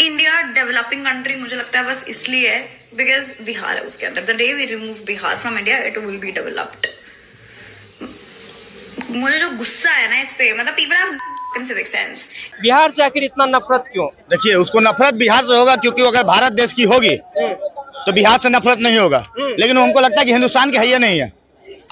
India developing country मुझे लगता है बस इसलिए है बिकॉज बिहार है उसके अंदर। The day we remove Bihar from India it will be developed. मुझे जो गुस्सा है ना इस पे, मतलब people have civic sense. Bihar से आखिर इतना नफरत क्यों? देखिए, उसको नफरत बिहार से होगा क्योंकि अगर भारत देश की होगी तो बिहार से नफरत नहीं होगा, लेकिन हमको लगता है कि हिंदुस्तान की है या नहीं है।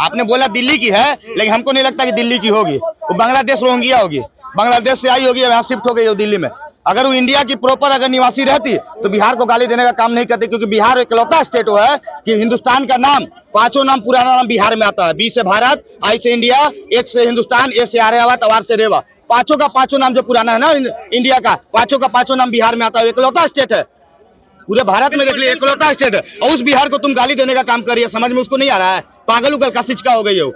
आपने बोला दिल्ली की है, लेकिन हमको नहीं लगता कि दिल्ली की होगी। वो बांग्लादेश रोहिंग्या होगी, बांग्लादेश से आई होगी, यहाँ शिफ्ट हो गई हो दिल्ली में। अगर वो इंडिया की प्रॉपर अगर निवासी रहती तो बिहार को गाली देने का काम नहीं करती, क्योंकि बिहार इकलौता स्टेट वो है कि हिंदुस्तान का नाम, पांचों नाम पुराना नाम बिहार में आता है। बी से भारत, आई से इंडिया, एच से हिंदुस्तान, ए से आर्यावर्त, आर से रेवा। पांचों का पांचों नाम जो पुराना है ना इंडिया का, पांचों का पांचों नाम बिहार में आता है। इकलौता स्टेट है पूरे भारत में, देख लीजिए इकलौता स्टेट है। और उस बिहार को तुम गाली देने का काम करिए, समझ में उसको नहीं आ रहा है? पागल उगल का शिक्षका हो गई हो,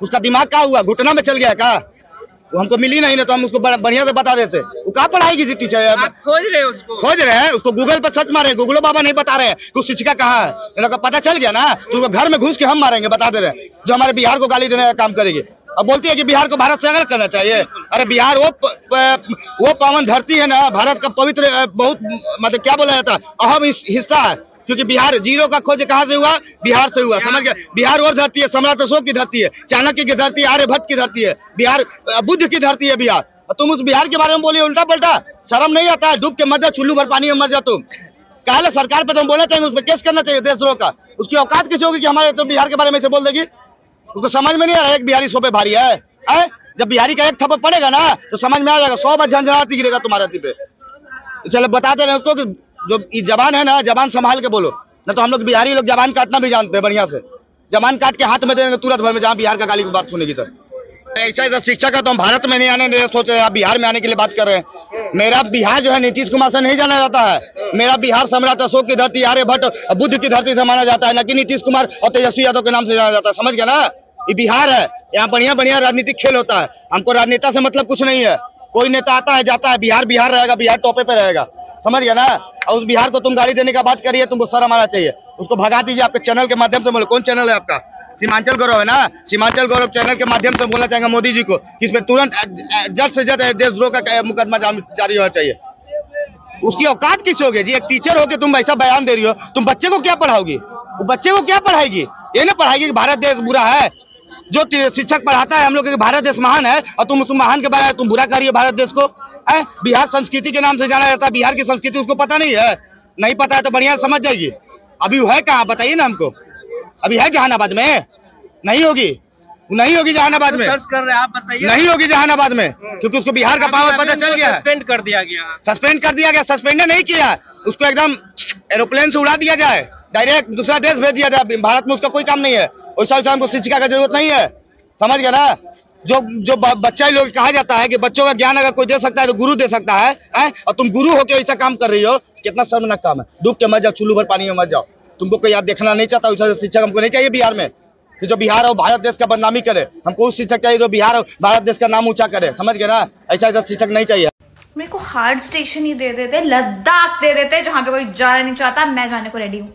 उसका दिमाग क्या हुआ, घुटना में चल गया क्या? वो हमको मिली नहीं ना तो हम उसको बढ़िया से बता देते। वो कहाँ पढ़ाएगी जी टीचर? खोज रहे हैं उसको, गूगल पर सर्च मारे, गूगलो बाबा नहीं बता रहे हैं कि शिक्षिका कहाँ है। पता चल गया ना तो उसको घर में घुस के हम मारेंगे, बता दे रहे हैं, जो हमारे बिहार को गाली देने का काम करेगी। अब बोलती है कि बिहार को भारत से अलग करना चाहिए। अरे बिहार वो पावन धरती है ना, भारत का पवित्र, बहुत मतलब क्या बोला जाता है, अहम हिस्सा है। क्योंकि बिहार जीरो का खोज कहाँ से हुआ? बिहार से हुआ, समझ गए? बिहार और धरती है, सम्राट अशोक की धरती है, चाणक्य की धरती है, आर्यभट्ट की धरती है, बिहार बुद्ध की धरती है बिहार। तुम उस बिहार के बारे में बोलिए उल्टा पलटा, शर्म नहीं आता है? डूब के मर जा, चुल्लू भर पानी में मर जा तुम। काहे सरकार पे तुम बोलना चाहिए, उस पर केस करना चाहिए देशद्रोह का। उसकी औकात कैसे होगी कि हमारे तो बिहार के बारे में से बोल देगी? उसको समझ में नहीं आ रहा एक बिहारी 100 पे भारी है? जब बिहारी का एक थप्पड़ पड़ेगा ना तो समझ में आ जाएगा, 100 बार झंझनाती गिरेगा तुम्हारे पे। चलो बताते रहे उसको कि जो जबान है ना, जबान संभाल के बोलो, न तो हम लोग बिहारी लोग जबान काटना भी जानते हैं बढ़िया से। जबान काट के हाथ में देंगे तुरंत भर में, जहाँ बिहार का गाली की बात सुनेगी तो। ऐसा शिक्षा का तो हम भारत में नहीं आने दे सोच रहे हैं, आप बिहार में आने के लिए बात कर रहे हैं। मेरा बिहार जो है नीतीश कुमार से नहीं जाना जाता है। मेरा बिहार सम्राट अशोक की धरती, आर्यभट्ट, बुद्ध की धरती से माना जाता है, न कि नीतीश कुमार और तेजस्वी यादव के नाम से जाना जाता है। समझ गया ना? ये बिहार है, यहाँ बढ़िया बढ़िया राजनीतिक खेल होता है। हमको राजनेता से मतलब कुछ नहीं है। कोई नेता आता है जाता है, बिहार बिहार रहेगा, बिहार टॉपे पे रहेगा, समझ गया ना? और उस बिहार को तुम गाली देने का बात करिए, तुमको शर्म आना चाहिए। उसको भगा दीजिए आपके चैनल के माध्यम से। बोलो कौन चैनल है आपका? सीमांचल गौरव है ना? सीमांचल गौरव चैनल के माध्यम से बोलना चाहेंगे मोदी जी को कि इसमें तुरंत जल्द से जल्द देशद्रोह का मुकदमा जारी होना चाहिए। उसकी औकात किस होगी जी? एक टीचर हो के तुम ऐसा बयान दे रही हो, तुम बच्चे को क्या पढ़ाओगी? वो बच्चे को क्या पढ़ाएगी? ये ना पढ़ाएगी कि भारत देश बुरा है। जो शिक्षक पढ़ाता है हम लोग भारत देश महान है, और तुम उस महान के बारे में तुम बुरा कर रही हो भारत देश को। बिहार संस्कृति के नाम से जाना जाता है, बिहार की संस्कृति उसको पता नहीं है। नहीं पता है तो बढ़िया समझ जाएगी। अभी वो है कहाँ बताइए ना हमको? अभी है जहानाबाद में? नहीं होगी, नहीं होगी जहानाबाद में। सर्च कर रहे हैं आप, बताइए। नहीं होगी जहानाबाद में, क्योंकि उसको बिहार का पावर पता चल गया है। सस्पेंड कर दिया गया। सस्पेंड कर दिया गया? सस्पेंड नहीं किया उसको, एकदम एरोप्लेन से उड़ा दिया जाए, डायरेक्ट दूसरा देश भेज दिया जाए। भारत में उसका कोई काम नहीं है। वैसा हमको शिक्षिका का जरूरत नहीं है, समझ गया ना? जो बच्चा लोग कहा जाता है कि बच्चों का ज्ञान अगर कोई दे सकता है तो गुरु दे सकता है, और तुम गुरु होकर ऐसा काम कर रही हो, कितना शर्मनाक काम है। डूब के मर जाओ, चुल्लू भर पानी में मर जाओ। तुमको कोई याद देखना नहीं चाहता, वैसा शिक्षक हमको नहीं चाहिए बिहार में कि जो बिहार और भारत देश का बदनामी करे। हमको उस शिक्षक चाहिए जो बिहार और भारत देश का नाम ऊंचा करे, समझ गए ना? ऐसा शिक्षक नहीं चाहिए। मेरे को हार्ड स्टेशन ही दे देते, लद्दाख दे देते, जहां पे कोई जाना नहीं चाहता, मैं जाने को रेडी हूँ।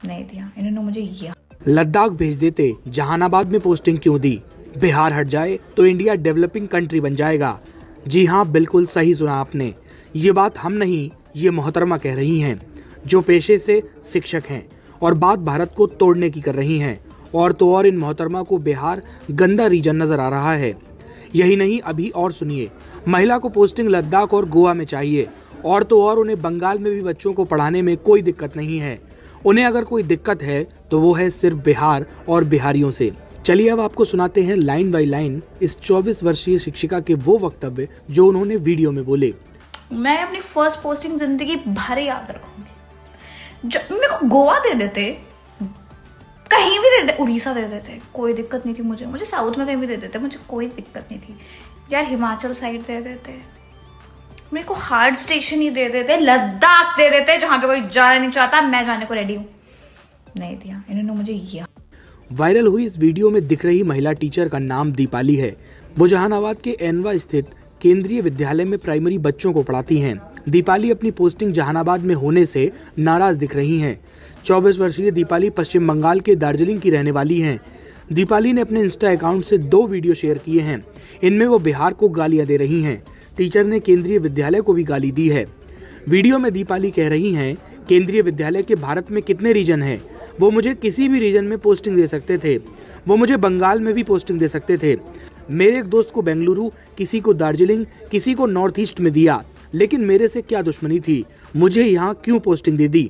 नहीं दिया इन्होंने मुझे। ये लद्दाख भेज देते, जहानाबाद में पोस्टिंग क्यों दी? बिहार हट जाए तो इंडिया डेवलपिंग कंट्री बन जाएगा। जी हाँ, बिल्कुल सही सुना आपने। ये बात हम नहीं, ये मोहतरमा कह रही हैं, जो पेशे से शिक्षक हैं और बात भारत को तोड़ने की कर रही हैं। और तो और इन मोहतरमा को बिहार गंदा रीजन नजर आ रहा है। यही नहीं, अभी और सुनिए, महिला को पोस्टिंग लद्दाख और गोवा में चाहिए। और तो और उन्हें बंगाल में भी बच्चों को पढ़ाने में कोई दिक्कत नहीं है। उन्हें अगर कोई दिक्कत है तो वो है सिर्फ बिहार और बिहारियों से। चलिए अब आपको सुनाते हैं लाइन बाय लाइन इस 24 वर्षीय शिक्षिका के वो वक्तव्य जो उन्होंने वीडियो में बोले। मैं अपनी फर्स्ट पोस्टिंग जिंदगी भर याद रखूंगी। जब मेरे को गोवा दे देते, कहीं भी दे देते, उड़ीसा दे देते, कोई दिक्कत नहीं थी मुझे साउथ में कहीं भी दे देते, मुझे कोई दिक्कत नहीं थी यार। हिमाचल साइड दे देते, मेरे को हार्ड स्टेशन ही दे देते, लद्दाख दे देते, जहां पे कोई जाना नहीं चाहता, मैं जाने को रेडी हूँ। नहीं दिया इन्होंने मुझे। ये वायरल हुई इस वीडियो में दिख रही महिला टीचर का नाम दीपाली है। वो जहानाबाद के एनवा स्थित केंद्रीय विद्यालय में प्राइमरी बच्चों को पढ़ाती हैं। दीपाली अपनी पोस्टिंग जहानाबाद में होने से नाराज दिख रही हैं। 24 वर्षीय दीपाली पश्चिम बंगाल के दार्जिलिंग की रहने वाली हैं। दीपाली ने अपने इंस्टा अकाउंट से 2 वीडियो शेयर किए हैं। इनमें वो बिहार को गालियां दे रही हैं। टीचर ने केंद्रीय विद्यालय को भी गाली दी है। वीडियो में दीपाली कह रही हैं केंद्रीय विद्यालय के भारत में कितने रीजन हैं, वो मुझे किसी भी रीजन में पोस्टिंग दे सकते थे, वो मुझे बंगाल में भी पोस्टिंग दे सकते थे। मेरे एक दोस्त को बेंगलुरु, किसी को दार्जिलिंग, किसी को नॉर्थ ईस्ट में दिया, लेकिन मेरे से क्या दुश्मनी थी, मुझे यहाँ क्यों पोस्टिंग दे दी?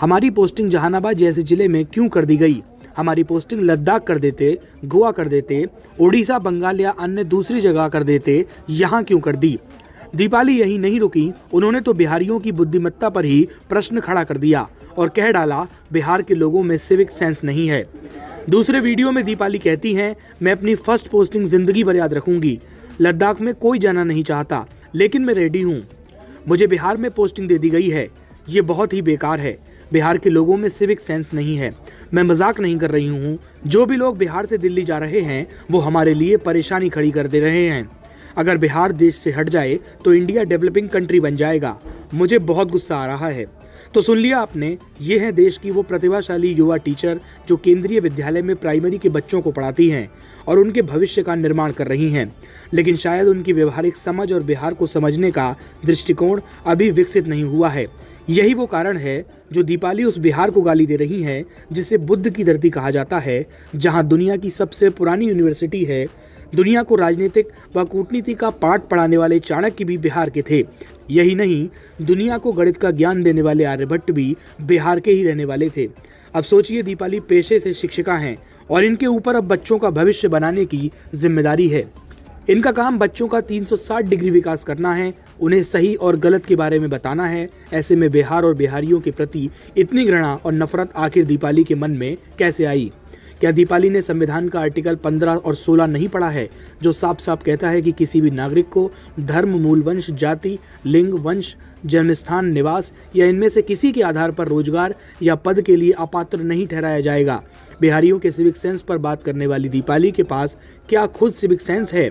हमारी पोस्टिंग जहानाबाद जैसे जिले में क्यों कर दी गई? हमारी पोस्टिंग लद्दाख कर देते, गोवा कर देते, उड़ीसा, बंगाल या अन्य दूसरी जगह कर देते, यहाँ क्यों कर दी? दीपाली यही नहीं रुकी, उन्होंने तो बिहारियों की बुद्धिमत्ता पर ही प्रश्न खड़ा कर दिया और कह डाला बिहार के लोगों में सिविक सेंस नहीं है। दूसरे वीडियो में दीपाली कहती हैं, मैं अपनी फर्स्ट पोस्टिंग जिंदगी भर याद रखूंगी। लद्दाख में कोई जाना नहीं चाहता, लेकिन मैं रेडी हूँ। मुझे बिहार में पोस्टिंग दे दी गई है, ये बहुत ही बेकार है। बिहार के लोगों में सिविक सेंस नहीं है। मैं मजाक नहीं कर रही हूँ। जो भी लोग बिहार से दिल्ली जा रहे हैं वो हमारे लिए परेशानी खड़ी कर दे रहे हैं। अगर बिहार देश से हट जाए तो इंडिया डेवलपिंग कंट्री बन जाएगा। मुझे बहुत गुस्सा आ रहा है। तो सुन लिया आपने, ये है देश की वो प्रतिभाशाली युवा टीचर जो केंद्रीय विद्यालय में प्राइमरी के बच्चों को पढ़ाती हैं और उनके भविष्य का निर्माण कर रही हैं। लेकिन शायद उनकी व्यवहारिक समझ और बिहार को समझने का दृष्टिकोण अभी विकसित नहीं हुआ है। यही वो कारण है जो दीपाली उस बिहार को गाली दे रही हैं जिसे बुद्ध की धरती कहा जाता है, जहां दुनिया की सबसे पुरानी यूनिवर्सिटी है। दुनिया को राजनीतिक व कूटनीति का पाठ पढ़ाने वाले चाणक्य भी बिहार के थे। यही नहीं, दुनिया को गणित का ज्ञान देने वाले आर्यभट्ट भी बिहार के ही रहने वाले थे। अब सोचिए, दीपाली पेशे से शिक्षिका हैं और इनके ऊपर अब बच्चों का भविष्य बनाने की जिम्मेदारी है। इनका काम बच्चों का 360 डिग्री विकास करना है, उन्हें सही और गलत के बारे में बताना है। ऐसे में बिहार और बिहारियों के प्रति इतनी घृणा और नफरत आखिर दीपाली के मन में कैसे आई? क्या दीपाली ने संविधान का आर्टिकल 15 और 16 नहीं पढ़ा है, जो साफ साफ कहता है कि किसी भी नागरिक को धर्म, मूल वंश, जाति, लिंग, वंश, जन्मस्थान, निवास या इनमें से किसी के आधार पर रोजगार या पद के लिए अपात्र नहीं ठहराया जाएगा? बिहारियों के सिविक सेंस पर बात करने वाली दीपाली के पास क्या खुद सिविक सेंस है?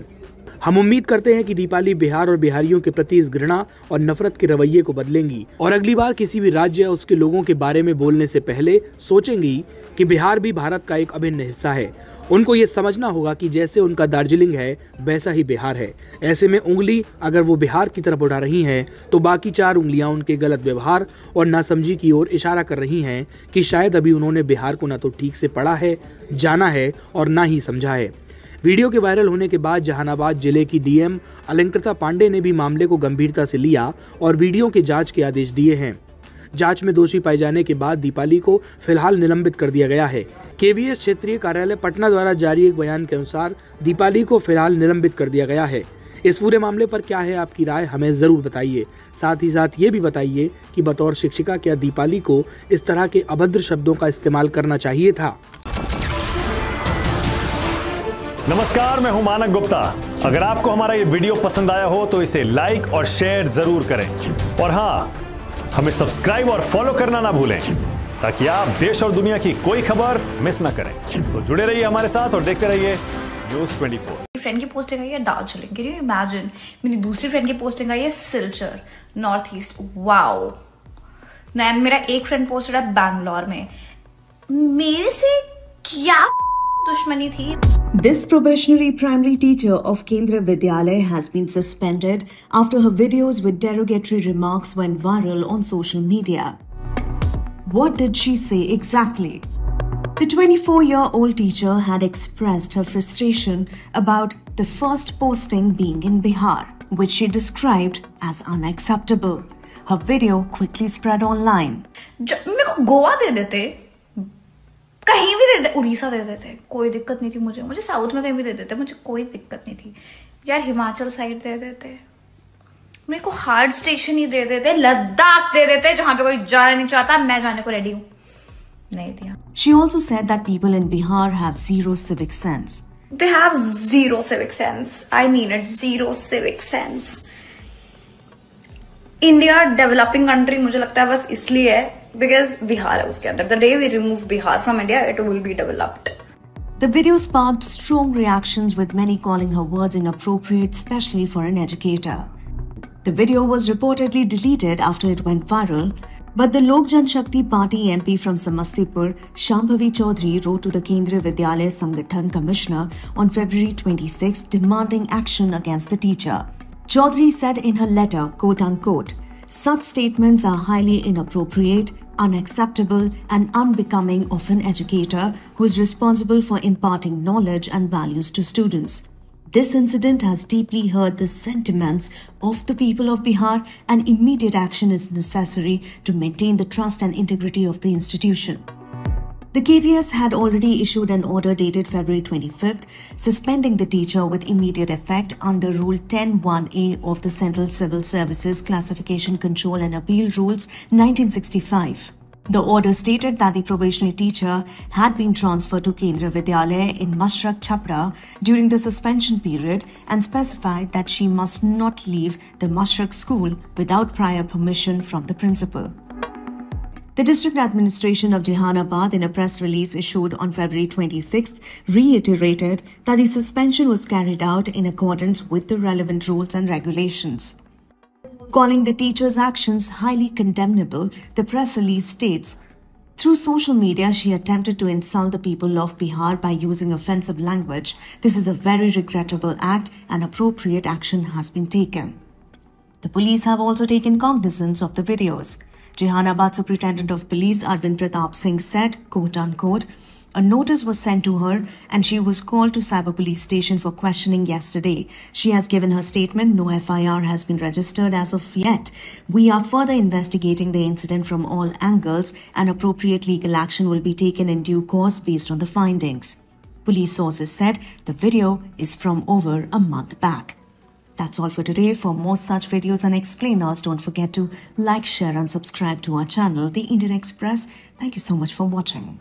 हम उम्मीद करते हैं कि दीपाली बिहार और बिहारियों के प्रति इस घृणा और नफरत के रवैये को बदलेंगी और अगली बार किसी भी राज्य या उसके लोगों के बारे में बोलने से पहले सोचेंगी कि बिहार भी भारत का एक अभिन्न हिस्सा है। उनको ये समझना होगा कि जैसे उनका दार्जिलिंग है वैसा ही बिहार है। ऐसे में उंगली अगर वो बिहार की तरफ उठा रही हैं तो बाकी 4 उंगलियां उनके गलत व्यवहार और नासमझी की ओर इशारा कर रही हैं कि शायद अभी उन्होंने बिहार को ना तो ठीक से पढ़ा है, जाना है और ना ही समझा है। वीडियो के वायरल होने के बाद जहानाबाद जिले की डीएम अलंकृता पांडे ने भी मामले को गंभीरता से लिया और वीडियो के जांच के आदेश दिए हैं। जांच में दोषी पाए जाने के बाद दीपाली को फिलहाल निलंबित कर दिया गया है। केवीएस क्षेत्रीय कार्यालय पटना द्वारा जारी एक बयान के अनुसार दीपाली को फिलहाल निलंबित कर दिया गया है। इस पूरे मामले पर क्या है आपकी राय, हमें जरूर बताइए। साथ ही साथ ये भी बताइए कि बतौर शिक्षिका क्या दीपाली को इस तरह के अभद्र शब्दों का इस्तेमाल करना चाहिए था? नमस्कार, मैं हूं मानक गुप्ता। अगर आपको हमारा ये वीडियो पसंद आया हो तो इसे लाइक और शेयर जरूर करें और हाँ, हमें सब्सक्राइब और फॉलो करना ना भूलें ताकि आप देश और दुनिया की कोई खबर मिस ना करें। तो जुड़े रहिए हमारे साथ और देखते रहिए न्यूज़ 24। फ्रेंड की पोस्टिंग आई है दार्जिलिंग, कैन यू इमेजिन? मेरी दूसरी फ्रेंड की पोस्टिंग आई है सिलचर, नॉर्थ ईस्ट। वाओ। मेरा एक फ्रेंड पोस्टेड है बैंगलोर में। मेरे से क्या दुश्मनी थी? This probationary primary teacher of Kendriya Vidyalaya has been suspended after her videos with derogatory remarks went viral on social media. What did she say exactly? The 24-year-old teacher had expressed her frustration about the first posting being in Bihar, which she described as unacceptable. Her video quickly spread online. मेरे को गोवा दे देते, कहीं भी दे देते, उड़ीसा दे देते, कोई दिक्कत नहीं थी। मुझे साउथ में कहीं भी दे देते, मुझे कोई दिक्कत नहीं थी यार। हिमाचल साइड दे देते, मेरे को हार्ड स्टेशन ही दे देते, लद्दाख दे देते जहां पे कोई जाना नहीं चाहता, मैं जाने को रेडी हूं। नहीं दिया। She also said that people in Bihar have zero civic sense. They have zero civic sense. I mean it, zero civic sense. India developing country मुझे लगता है बस इसलिए है because बिहार है उसके अंदर। The day we remove Bihar from India, it will be developed. The video sparked strong reactions with many calling her words inappropriate, especially for an educator. The video was reportedly deleted after it went viral, but the Lok Janshakti Party MP from Samastipur, Shambhavi Chaudhary, wrote to the Kendriya Vidyalaya Sangathan Commissioner on February 26 demanding action against the teacher. Chaudhary said in her letter, quote-unquote, Such statements are highly inappropriate, unacceptable, and unbecoming of an educator who is responsible for imparting knowledge and values to students. This incident has deeply hurt the sentiments of the people of Bihar, and immediate action is necessary to maintain the trust and integrity of the institution. The KVS had already issued an order dated February 25th, suspending the teacher with immediate effect under Rule 10(1)A of the Central Civil Services Classification Control and Appeal Rules 1965. The order stated that the probationary teacher had been transferred to Kendriya Vidyalaya in Mashrak Chhapra during the suspension period and specified that she must not leave the Mashrak school without prior permission from the principal. The District Administration of Jehanabad, in a press release issued on February 26th, reiterated that the suspension was carried out in accordance with the relevant rules and regulations. Calling the teacher's actions highly condemnable, the press release states, "Through social media, she attempted to insult the people of Bihar by using offensive language. This is a very regrettable act and appropriate action has been taken." The police have also taken cognizance of the videos. Jehanabad Superintendent of Police Arvind Pratap Singh said, quote-unquote, "A notice was sent to her and she was called to Cyber Police Station for questioning yesterday. She has given her statement. No FIR has been registered as of yet. We are further investigating the incident from all angles and appropriate legal action will be taken in due course based on the findings." Police sources said the video is from over a month back. That's all for today. For more such videos and explainers, don't forget to like, share and subscribe to our channel, The Indian Express. Thank you so much for watching.